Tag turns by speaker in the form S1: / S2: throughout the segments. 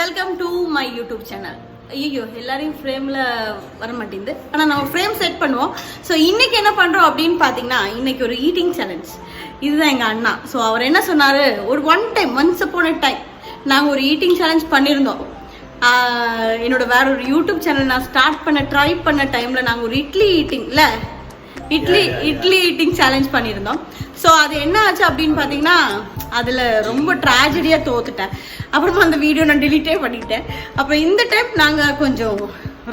S1: Welcome to my YouTube channel. ஐயோ எல்லாரையும் ஃப்ரேமில் வர மாட்டேங்குது, ஆனால் நம்ம ஃப்ரேம் செட் பண்ணுவோம். ஸோ இன்னைக்கு என்ன பண்ணுறோம் அப்படின்னு பார்த்தீங்கன்னா, இன்னைக்கு ஒரு ஈட்டிங் சேலஞ்ச். இதுதான் எங்கள் அண்ணா. ஸோ அவர் என்ன சொன்னார், ஒரு ஒன்ஸ் அப்பான் எ டைம் நாங்கள் ஒரு ஈட்டிங் சேலஞ்ச் பண்ணியிருந்தோம். என்னோட வேற ஒரு யூடியூப் சேனல் நான் ட்ரை பண்ண டைமில் நாங்கள் ஒரு இட்லி ஈட்டிங் சேலஞ்ச் பண்ணியிருந்தோம். ஸோ அது என்ன ஆச்சு அப்படின்னு பார்த்தீங்கன்னா, அதில் ரொம்ப ட்ராஜடியாக தோத்துட்டேன். அப்புறமா அந்த வீடியோ நான் டிலீட்டே பண்ணிட்டேன். அப்புறம் இந்த டைம் நாங்கள் கொஞ்சம்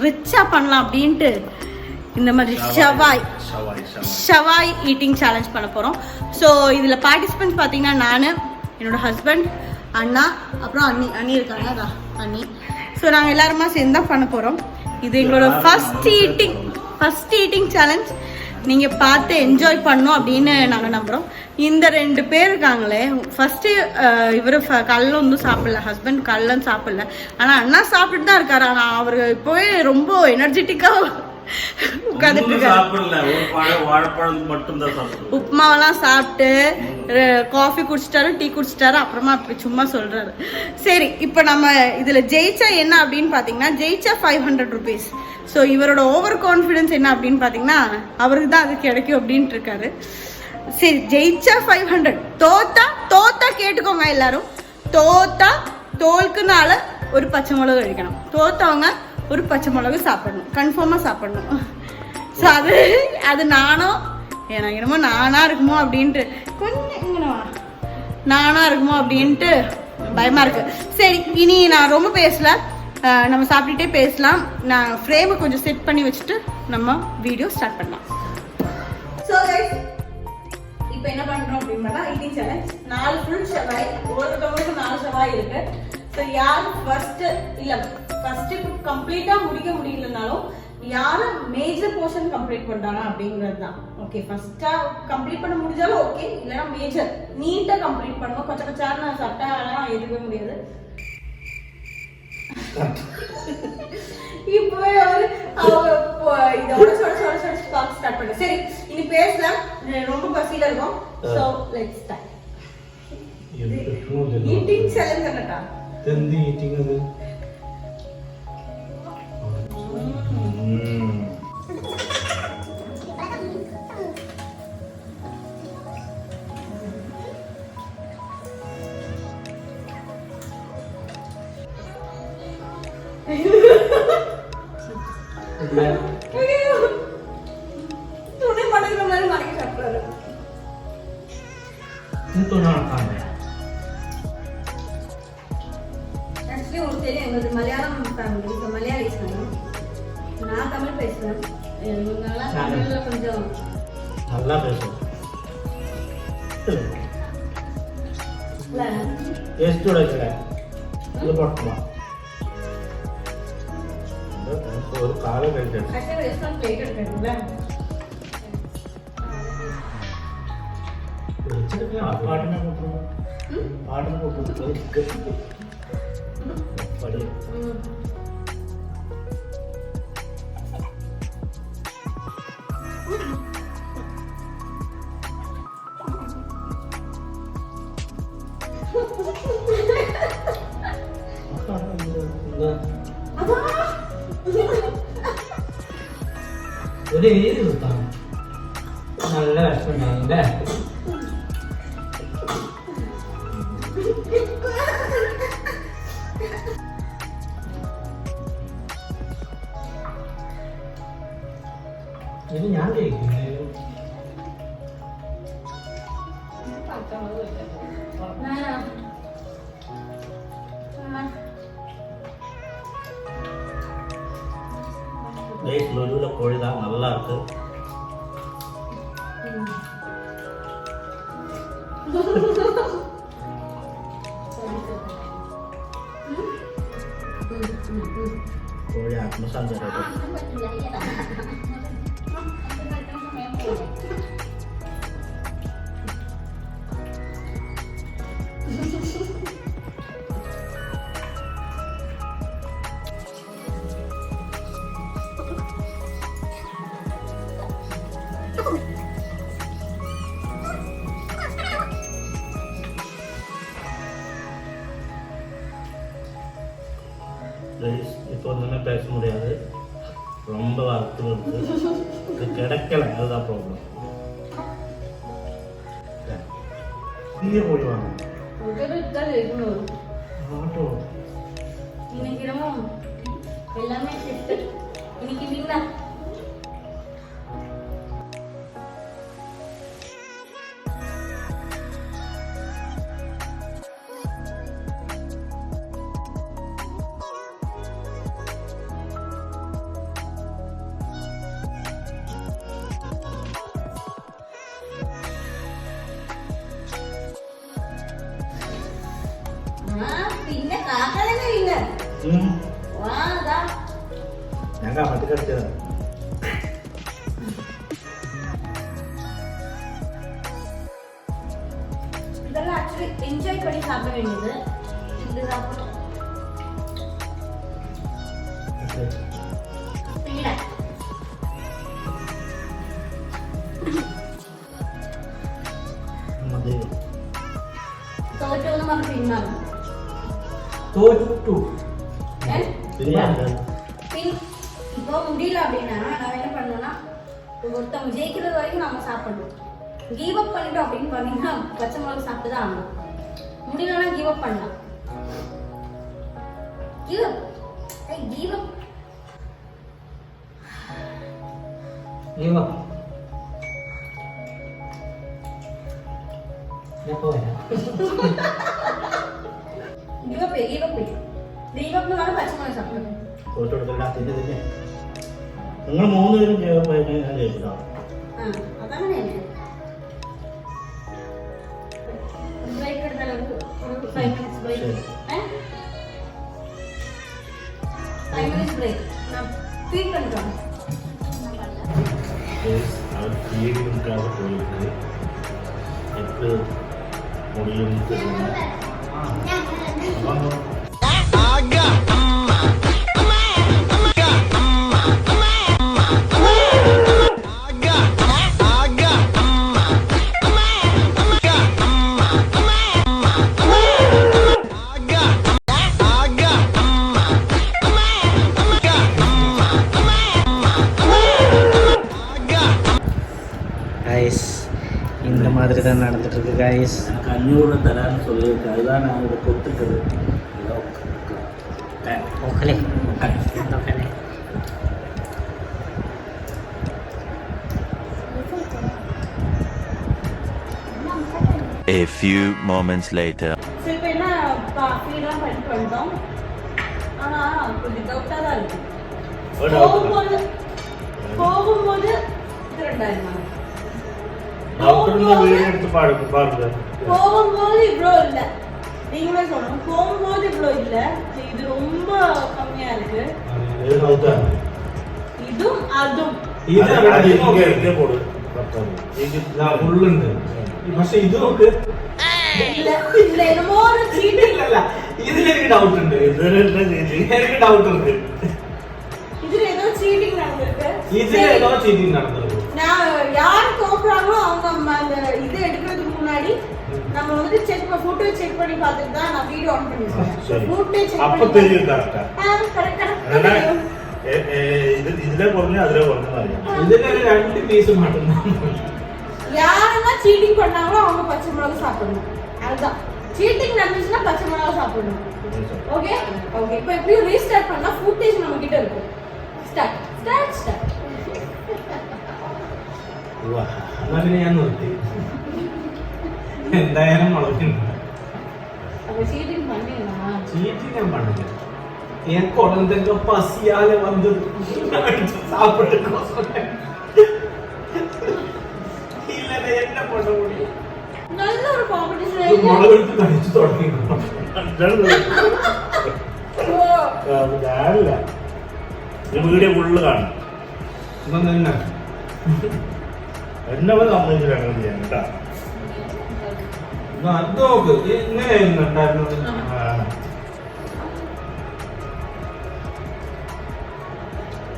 S1: ரிச்சாக பண்ணலாம் அப்படின்ட்டு இந்த மாதிரி ஷவாய் ஈட்டிங் சேலஞ்ச் பண்ண போகிறோம். ஸோ இதில் பார்ட்டிசிபென்ட்ஸ் பார்த்தீங்கன்னா நான், என்னோட ஹஸ்பண்ட், அண்ணா, அப்புறம் அண்ணி இருக்காங்க, அதான் அண்ணி. ஸோ நாங்கள் எல்லாருமா சேர்ந்து தான் பண்ண போகிறோம். இது எங்களோட ஃபர்ஸ்ட் ஈட்டிங் சேலஞ்ச். நீங்கள் பார்த்து என்ஜாய் பண்ணணும் அப்படின்னு நாங்கள் நம்புகிறோம். இந்த 2 பேர் இருக்காங்களே, ஃபஸ்ட்டு இவர் கல்ல ஒன்றும் சாப்பிடல, ஹஸ்பண்ட் கல்லும் சாப்பிடல. ஆனால் அண்ணா சாப்பிட்டுட்டு தான் இருக்காரு. ஆனால் அவர் இப்போவே ரொம்ப எனர்ஜெட்டிக்காக உட்காந்துட்டு இருக்காரு. உப்புமாவெல்லாம் சாப்பிட்டு காஃபி குடிச்சிட்டாரு, டீ குடிச்சிட்டாரு. அப்புறமா அப்படி சும்மா சொல்றாரு. சரி, இப்போ நம்ம இதுல ஜெயிச்சா என்ன அப்படின்னு பாத்தீங்கன்னா, ஜெயிச்சா 500 rupees. ஸோ இவரோட ஓவர் கான்ஃபிடன்ஸ் என்ன அப்படின்னு பாத்தீங்கன்னா, அவருக்கு தான் அது கிடைக்கும் அப்படின்ட்டு இருக்காரு. சரி, ஜெயிச்சா 500, தோத்தா கேட்டுக்கோங்க எல்லாரும். தோல்க்குனால ஒரு பச்சை மிளகு കഴിக்கணும். தோத்தவங்க ஒரு பச்சை மிளகு சாப்பிடணும், கன்ஃபார்மாக சாப்பிடணும். ஸோ அது எனக்கு என்னமோ நானா இருக்குமோ அப்படின்ட்டு, கொஞ்சம் நானா இருக்குமோ அப்படின்ட்டு பயமா இருக்கு. சரி, இனி நான் ரொம்ப பேசல, நம்ம சாப்பிட்டுட்டே பேசலாம். நான் ஃப்ரேமை கொஞ்சம் செட் பண்ணி வச்சுட்டு நம்ம வீடியோ ஸ்டார்ட் பண்ணலாம். ஸோ கைஸ், இப்போ என்ன பண்றோம் அப்படின்னா, ஈட்டிங் சேலஞ்ச். 4 ஃபுல் ஷவாய், ஒருத்தவங்களுக்கு 4 ஷவாய் இருக்கு. ஸோ யார் ஃபர்ஸ்ட் கம்ப்ளீட்டா முடிக்க முடியலனாலும் யாரு மேஜர் போர்ஷன் கம்ப்ளீட் பண்றாங்க அப்படிங்கிறது தான். ஓகே, ஃபர்ஸ்டா கம்ப்ளீட் பண்ண முடிஞ்சாலும் ஓகே, இல்லைன்னா மேஜர் நீட்டா கம்ப்ளீட் பண்ணணும். கொஞ்சம் கொஞ்சம் சாப்பிட்டா எதுவே முடியாது. இப்போ இதோட ஸ்டார்ட் பண்ண. சரி, இனி பேசலாம், ரொம்ப பசியில இருக்கும். So let's start. Eating challenge என்னடா? தெந்தி ஈட்டிங் அது. துணை மடங்குற மாதிரி மடக்கி சாப்பிடுறாரு. ஆக்சுவலி உங்களுக்கு தெரியும், எங்களுக்கு மலையாளம் ஃபேமிலி, இப்போ மலையாளிஸ் நாங்கள். நான் தமிழ் பேசுவேன், இவங்கெல்லாம் தமிழ்ல கொஞ்சம் நல்லா பேசுவேன். ஒரு காலை கழிச்சு பாட்டுனா போட்டு நல்ல சொன்னாங்க. ഇത് ഞാൻ കഴിക്കുന്നത് கோழி தான் நல்லா இருக்கு. கோழி ஆத்மசாந்தி
S2: இப்போ ஒன்றுமே பேச முடியாது, ரொம்ப வறுத்து வருது, இது கிடைக்கல, அதுதான் ப்ராப்ளம். நீயே போடுவாங்க ஆட்டோ
S1: இன்னைக்கு எல்லாமே இன்னைக்கு வீணா പിന്നെ കാക്കലന്നെ ഇല്ല വാതാ
S2: ഞങ്ങൾ മറ്റു കളിച്ചതാണ്.
S1: இதெல்லாம் ஆக்சுவலி என்ஜாய் பண்ணி சாப்பிட வேண்டியது. இது சாப்பிடணும் இல்ல തോറ്റു നമുക്ക് പിന്നാണ്
S2: തോറ്റു
S1: இப்போ முடியல அப்படின்னா நான் என்ன பண்ணணும்னா ஒருத்தவங்க ஜெயிக்கிறது வரைக்கும் நம்ம சாப்பிடணும். கீவ் அப் பண்ணிட்டோம் அப்படின்னு பார்த்தீங்கன்னா பச்சை மிளகு சாப்பிட்டு தான் ஆகணும். முடியலன்னா கீவ் அப் பண்ணலாம். கீவ் அப் கீவ் அப்
S2: கீவ் அப் எப்போ
S1: கீவ் அப் கீவ் அப்னு வர பச்சை மிளகு சாப்பிடணும்.
S2: തോറ്റെടുത്തില്ല തിന്നെ തിന്നെ നിങ്ങൾ 3 പേരും ഞാൻ ജയിച്ചിട്ടാ.
S1: അതാണ് ബ്രേക്ക് എടുത്താൽ ഒരു 5 മിനിറ്റ്സ് ബ്രേക്ക് 5 മിനിറ്റ്സ് ബ്രേക്ക് நான் ஃபீட் பண்ணிட்டோம்.
S2: அவர் ஃபீடிங்காக போயிருக்கு. எப்போ முடியும் தெரியல. இந்த மாதிரி தான் நடந்துட்டு இருக்கு கைஸ். எனக்கு 500 தரான்னு சொல்லியிருக்கேன், அதுதான் நான் இதை கொடுத்துருக்குது. Okay
S3: A few moments later.
S1: சரி இப்போ என்ன ஃபீலாம் பண்ணிட்டு வந்தோம். ஆனால் கொஞ்சம் டவுட்டாக தான் இருக்கு. போகும்போது இது 2000 போகும்போது இவ்வளோ இல்லை. நீங்களே சொல்லணும், போகும்போது இவ்வளோ இல்லை. இது ரொம்ப கம்மியா இருக்கு. இதுவும் அதுவும்
S2: പക്ഷെ ഇതൊക്കെ
S1: என்னமோ ஒரு சீட்டிங்
S2: ഇതിൽ എനിക്ക് ഡൗട്ട് ഉണ്ട്. എനിക്ക് ഡൗട്ട് ഉണ്ട്.
S1: இதுல ஏதோ சீட்டிங் நடந்திருக்கு.
S2: இதுல ஏதோ சீட்டிங் நடந்திருக்கு.
S1: நான் யார் தோக்குறாங்களோ அவங்க அந்த இது எடுக்கிறதுக்கு முன்னாடி நம்ம வந்து போட்டோ செக் பண்ணி பார்த்துட்டு தான் நான் வீடியோ ஆன் பண்ணி வச்சேன். போட்டோ செக்
S2: அப்ப தெரியும் கரெக்ட்டா.
S1: கரெக்ட்டா.
S2: இதுல போறீங்க அதுல போறீங்க. இதுல 2 பீஸ் மட்டும் தான்.
S1: யாரெல்லாம் சீட்டிங் பண்ணாங்களோ அவங்க பச்சை மிளகு சாப்பிடணும். அதுதான் சீட்டிங் நடந்துச்சுன்னா பச்சை மிளகு சாப்பிடணும். Okay okay. இப்போ எப்படியும் ரீஸ்டார்ட் பண்ணா ஃபுட்டேஜ் நம்ம கிட்ட இருக்கும். Start start start.
S2: വാ അങ്ങനെ ഞാൻ നിർത്തി. എന്തായാലും മുളകുണ്ട്.
S1: அப்ப சீட்டிங் பண்ணீங்களா?
S2: சீட்டிங் ഞാൻ பண்ணிല്ല. என் குழந்தைங்க பசியால வந்து சாப்பிட்டு இல்ல என்ன பண்ண முடியும்?
S1: நல்ல ஒரு காம்படிஷன்.
S2: முளகு எடுத்து கடிச்சு தொடங்கி. ഞാനില്ല. ഈ വീഡിയോ ഫുള്ള് കാണും. ഇതൊന്നും എന്നെ സമ്മതിച്ചില്ല ചെയ്യാൻ കേട്ടാ. നോക്ക് എങ്ങനെയായിരുന്നു ഉണ്ടായിരുന്നത്.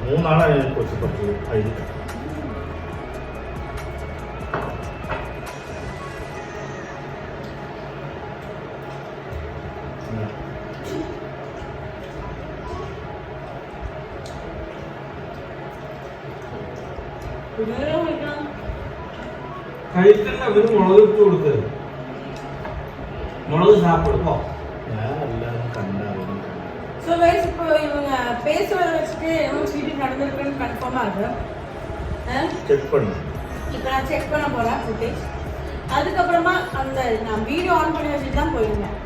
S2: മൂന്നാളാണ് കൊച്ചു പറ്റി കഴിഞ്ഞിട്ട്.
S4: കഴിക്കണ്ട അവര് മുളക് ഇട്ട് കൊടുത്ത് മുളക് സാപ്പിടുപ്പോ
S2: நான் எல்லாரும் கண்டாலும்
S1: ஸோ கைஸ் இப்போ இவங்க பேசுறத வச்சுட்டு எவ்வளோ சீட்டிங் நடந்திருக்குன்னு கன்ஃபார்மாக இருக்கு
S2: செக் பண்ணு.
S1: இப்போ நான் செக் பண்ண போகிறேன் ஃபுட்டேஜ். அதுக்கப்புறமா அந்த நான் வீடியோ ஆன் பண்ணி வச்சுட்டு தான் போயிருந்தேன்.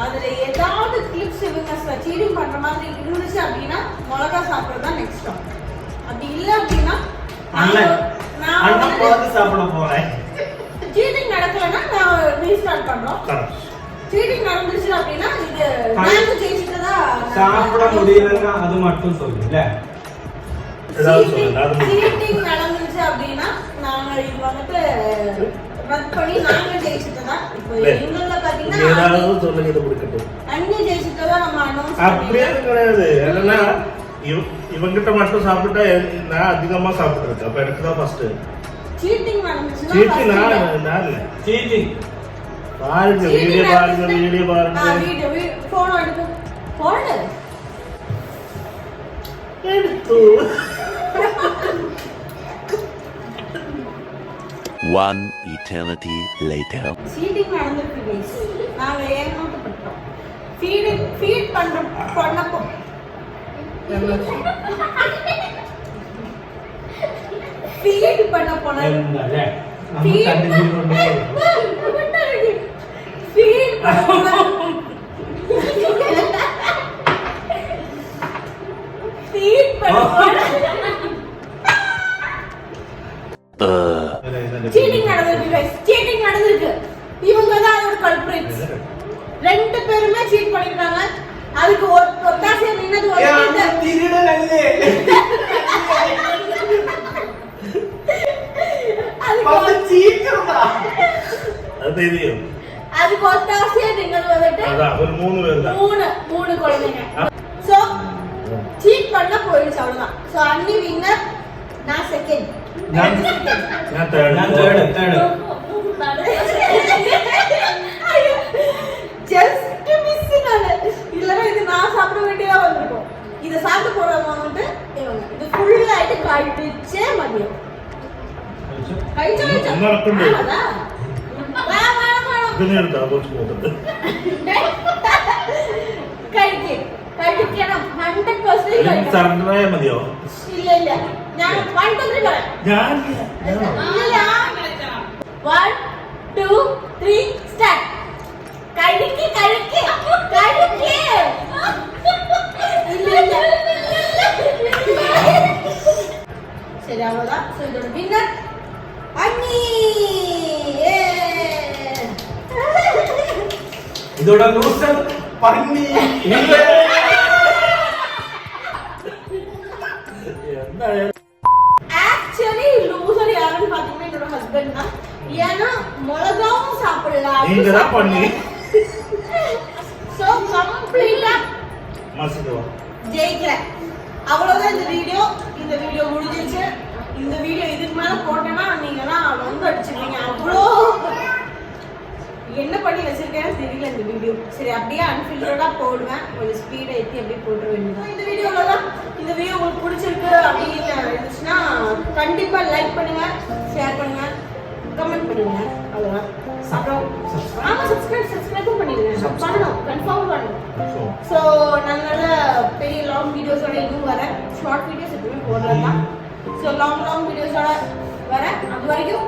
S1: அதில் ஏதாவது கிளிப்ஸ் இவங்க சீட்டிங் பண்ணுற மாதிரி இருந்துச்சு அப்படின்னா மிளகா சாப்பிட்றது தான் நெக்ஸ்ட் ஸ்டாப். அப்படி இல்லை அப்படின்னா
S4: நான் சாப்பிட போறேன்.
S1: சீட்டிங் நடக்கலைன்னா நான் ரீஸ்டார்ட் பண்ணுறோம். சீட்டிங் நடந்துச்சு அப்படின்னா இது நாங்க ஜெயிச்சிட்டு தான்
S4: சாப்பிட முடியலன்னா அது மட்டும் சொல்லுங்க.
S1: சீட்டிங் நடந்துச்சு அப்படின்னா நாங்க இது வந்துட்டு ரத் பண்ணி நாங்க ஜெயிச்சிட்டு தான். இப்போ எங்கள பாத்தீங்கன்னா
S2: ஏதாவது சொல்லுங்க இது முடிக்கட்டும்.
S1: அண்ணி ஜெயிச்சிட்டு தான் நம்ம அனௌன்ஸ்
S2: அப்படியே கிடையாது. என்னன்னா இவங்கிட்ட மட்டும் சாப்பிட்டா நான் அதிகமா சாப்பிட்டுருக்கேன். அப்ப எனக்கு தான் ஃபர்ஸ்ட்
S1: சீட்டிங் நடந்துச்சுன்னா
S2: சீட்டிங் நான் இல்ல
S4: சீட்டிங்
S2: பாருங்க வீடியோ பாருங்க
S1: வீடியோ போன் எடுத்து போடு
S2: எடுத்து
S3: One eternity later.
S1: சீட்டிங் நடந்துருக்கு गाइस. நாங்க ஏமாத்தப்பட்டோம். ஃபீட் பண்ணப்போ ஃபீட் பண்ண போனா
S4: என்னடா நம்ம கண்டினியூ பண்ணி
S1: ஃபீட் பண்ண சீட்டிங் நடந்துருக்கு गाइस. சீட்டிங் நடந்துருக்கு. இவங்க தான் அதோட கல்பிரேட்ஸ். ரெண்டு பேருமே சீட் பண்ணிருக்காங்க. அதுக்கு ஒத்தாசை நின்னது வந்து
S4: திருடனல்லே. அது சீக்கிரமா
S2: அது தெரியும்.
S1: அதுக்கு ஒத்தாசை நின்னது வந்துட்டு
S2: அதான் ஒரு மூணு பேர் தான்.
S1: மூணு குழந்தைங்க. சோ சீட் பண்ண போயிடுச்சு அவ்வளவுதான். சோ அன்னி வின்னர், நான் செகண்ட்.
S2: நான் தேர்ட்.
S1: ஜஸ்ட் மிஸ் நானு. இல்லனா இது நான் சாப்பிட வேண்டியதா வந்திருக்கும். இத சாப்பிட்டு போறவங்க வந்து இவங்க இது ஃபுல் ஆயிட்டு காய்டிச்சே மதியம். கழிச்சா
S2: நடக்குது.
S1: அதான்
S2: இதுல இருக்கா போச்சு போகுது.
S1: കഴിക്കണം 100%
S2: സറണ്ടറായ മതിയോ?
S1: ഇല്ല ഞാൻ 1 2 3 പറയാം.
S2: ഞാൻ
S1: ഇല്ല 1 2 3 സ്റ്റാർട്ട്. കഴിക്ക് ഇല്ല ശരിയാവൂല. സോ ഇതോட വിന്നർ അന്നി.
S4: இதோட லூசர் பண்ணி
S1: ஆக்சுவலி லூசர் யாருன்னு பாத்தீங்கன்னா என்னோட ஹஸ்பண்ட் தான். ஏன்னா மிளகாவும் சாப்பிடலாம்.
S2: நீங்க தான் பண்ணி.
S1: சோ கம்ப்ளீட்டா
S2: மசிடுவா
S1: ஜெயிக்கிறேன். அவ்வளவுதான் இந்த வீடியோ முடிஞ்சிருச்சு. இந்த வீடியோ இதுக்கு மேல போட்டேன்னா நீங்கலாம் வந்து அடிச்சிருவீங்க. அவ்வளோ என்ன பண்ணி வச்சிருக்கேன்னு தெரியல இந்த வீடியோ. சரி அப்படியே அன்ஃபில்டரா போடுவேன். கொஞ்சம் ஸ்பீடா ஏற்றி அப்படியே போட்டுற வேண்டியது. இந்த வீடியோ உங்களுக்கு பிடிச்சிருக்கு அப்படின்னு இருந்துச்சுன்னா கண்டிப்பா லைக் பண்ணுங்க, ஷேர் பண்ணுங்க, கமெண்ட் பண்ணுங்க. அவ்வளவுதான். அப்புறம் ஆமா சப்ஸ்கிரைபும் பண்ணிடுங்க. பண்ணணும், கன்ஃபார்ம் பண்ணணும். ஸோ நல்ல பெரிய லாங் வீடியோஸோட இன்னும் வரேன். ஷார்ட் வீடியோஸ் எப்பவுமே போடுறது தான். ஸோ லாங் வீடியோஸோட வரேன். அது வரைக்கும்